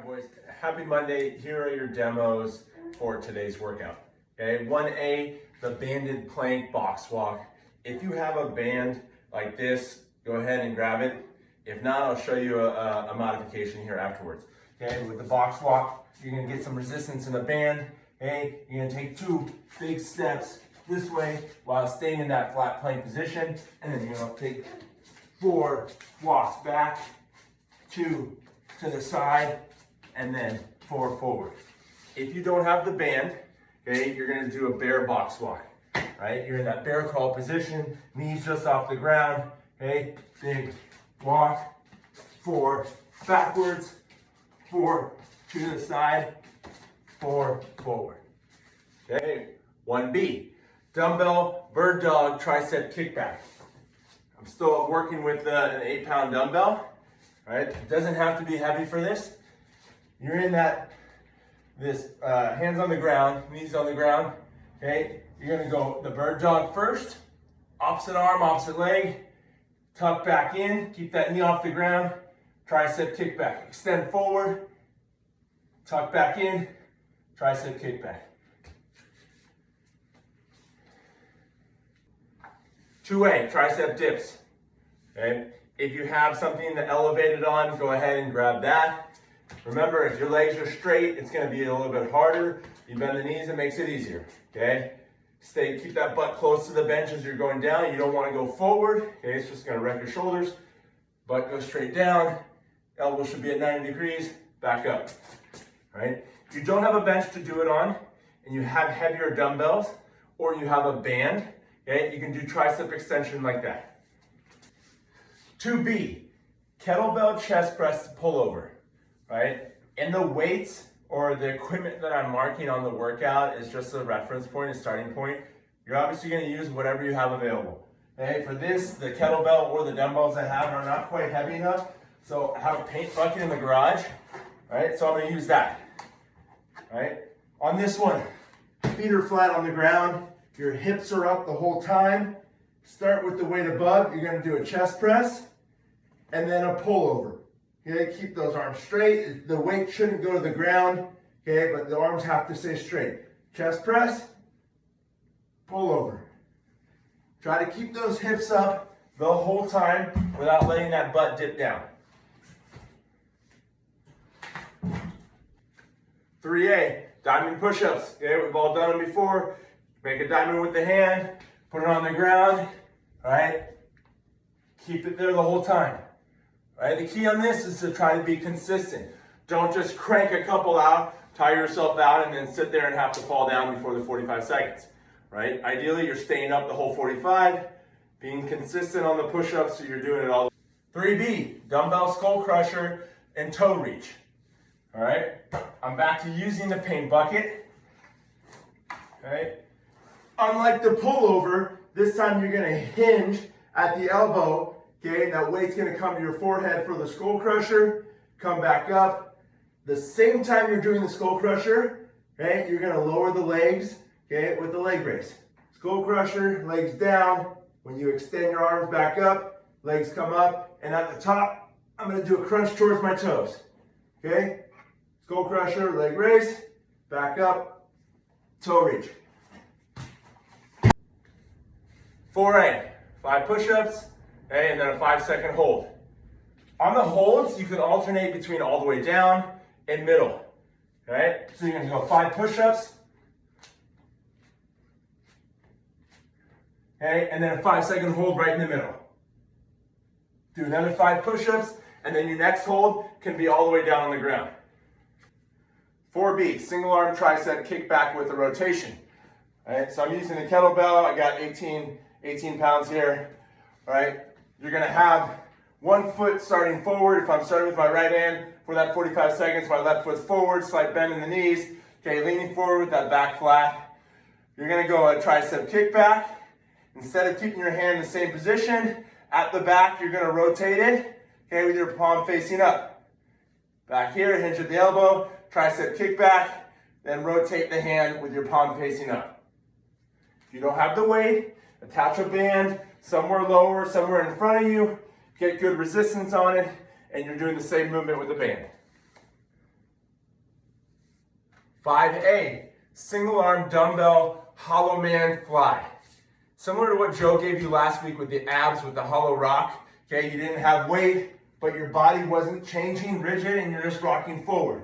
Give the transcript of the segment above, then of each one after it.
boys, happy Monday. Here are your demos for today's workout. Okay, 1A, the banded plank box walk. If you have a band like this, go ahead and grab it. If not, I'll show you a modification here afterwards. Okay, with the box walk, you're gonna get some resistance in the band. Okay, you're gonna take 2 big steps this way while staying in that flat plank position, and then you're gonna take 4 walks back, 2 to the side, and then 4 forward. If you don't have the band, okay, you're gonna do a bear box walk, right? You're in that bear crawl position, knees just off the ground, okay? Big walk, 4 backwards, 4 to the side, 4 forward. Okay, 1B, dumbbell bird dog tricep kickback. I'm still working with an 8-pound dumbbell, right? It doesn't have to be heavy for this. You're in this hands on the ground, knees on the ground, okay? You're gonna go the bird dog first, opposite arm, opposite leg, tuck back in, keep that knee off the ground, tricep kickback. Extend forward, tuck back in, tricep kickback. 2A, tricep dips, okay? If you have something to elevate it on, go ahead and grab that. Remember, if your legs are straight, it's gonna be a little bit harder. You bend the knees, it makes it easier, okay? Keep that butt close to the bench as you're going down. You don't wanna go forward, okay? It's just gonna wreck your shoulders. Butt goes straight down, elbow should be at 90 degrees, back up, right? If you don't have a bench to do it on, and you have heavier dumbbells, or you have a band, okay, you can do tricep extension like that. 2B, kettlebell chest press pullover, right? And the weights or the equipment that I'm marking on the workout is just a reference point, a starting point. You're obviously gonna use whatever you have available. Okay, for this, the kettlebell or the dumbbells I have are not quite heavy enough, so I have a paint bucket in the garage, right? So I'm gonna use that, right? On this one, feet are flat on the ground, your hips are up the whole time. Start with the weight above. You're gonna do a chest press and then a pullover. Okay, keep those arms straight. The weight shouldn't go to the ground, okay, but the arms have to stay straight. Chest press, pullover. Try to keep those hips up the whole time without letting that butt dip down. 3A, diamond push-ups. Okay, we've all done them before. Make a diamond with the hand, put it on the ground, right? Keep it there the whole time, right? The key on this is to try to be consistent. Don't just crank a couple out, tire yourself out, and then sit there and have to fall down before the 45 seconds, right? Ideally, you're staying up the whole 45, being consistent on the push-ups so you're doing it all. 3B, dumbbell skull crusher and toe reach, all right? I'm back to using the paint bucket, okay? Unlike the pullover, this time you're gonna hinge at the elbow, okay? That weight's gonna come to your forehead for the skull crusher, come back up. The same time you're doing the skull crusher, okay, you're gonna lower the legs, okay, with the leg raise. Skull crusher, legs down. When you extend your arms back up, legs come up, and at the top, I'm gonna do a crunch towards my toes, okay? Skull crusher, leg raise, back up, toe reach. 4A, 5 push-ups, okay, and then a 5-second hold. On the holds, you can alternate between all the way down and middle, okay? So you're gonna go 5 push-ups, okay, and then a 5-second hold right in the middle. Do another 5 push-ups, and then your next hold can be all the way down on the ground. 4B, single arm tricep kickback with a rotation. All right, so I'm using the kettlebell. I got 18 pounds here, all right? You're gonna have one foot starting forward. If I'm starting with my right hand for that 45 seconds, my left foot's forward, slight bend in the knees. Okay, leaning forward with that back flat. You're gonna go a tricep kickback. Instead of keeping your hand in the same position, at the back, you're gonna rotate it, okay, with your palm facing up. Back here, hinge at the elbow, tricep kickback, then rotate the hand with your palm facing up. If you don't have the weight, attach a band somewhere lower, somewhere in front of you, get good resistance on it, and you're doing the same movement with the band. 5A, single arm dumbbell hollow man fly. Similar to what Joe gave you last week with the abs with the hollow rock. Okay, you didn't have weight, but your body wasn't changing rigid and you're just rocking forward.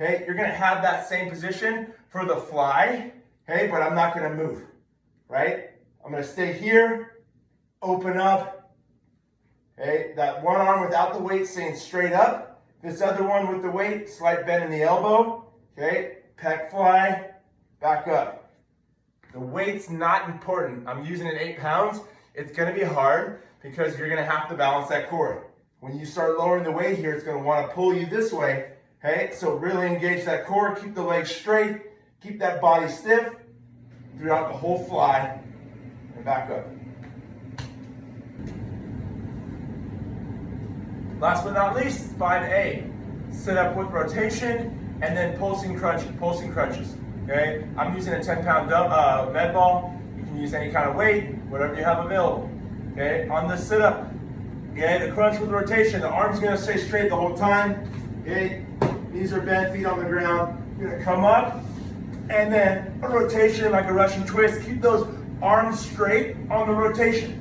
Okay, you're gonna have that same position for the fly, okay, but I'm not gonna move, right? I'm gonna stay here, open up, okay? That one arm without the weight staying straight up. This other one with the weight, slight bend in the elbow, okay? Pec fly, back up. The weight's not important. I'm using it 8 pounds. It's gonna be hard because you're gonna have to balance that core. When you start lowering the weight here, it's gonna wanna pull you this way, okay? So really engage that core, keep the legs straight, keep that body stiff throughout the whole fly, and back up. Last but not least, 5A, sit up with rotation, and then pulsing crunches, okay? I'm using a 10-pound med ball. You can use any kind of weight, whatever you have available, okay? On the sit up, okay, the crunch with rotation, the arm's gonna stay straight the whole time, okay? Knees are bent, feet on the ground. You're gonna come up, and then a rotation like a Russian twist. Keep those arms straight on the rotation,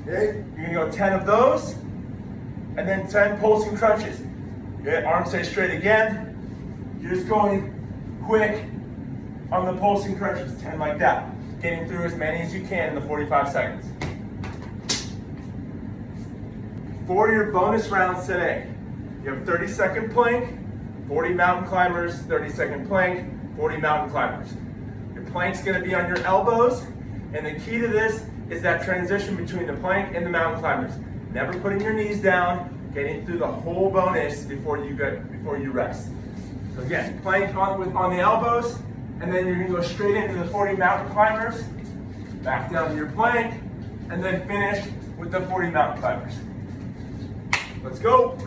okay? You're gonna go 10 of those, and then 10 pulsing crunches. Okay, arms stay straight again. You're just going quick on the pulsing crunches, 10 like that. Getting through as many as you can in the 45 seconds. For your bonus rounds today, you have 30-second plank, 40 mountain climbers, 30-second plank, 40 mountain climbers. Your plank's gonna be on your elbows, and the key to this is that transition between the plank and the mountain climbers. Never putting your knees down, getting through the whole bonus before you rest. So again, plank on the elbows, and then you're gonna go straight into the 40 mountain climbers, back down to your plank, and then finish with the 40 mountain climbers. Let's go.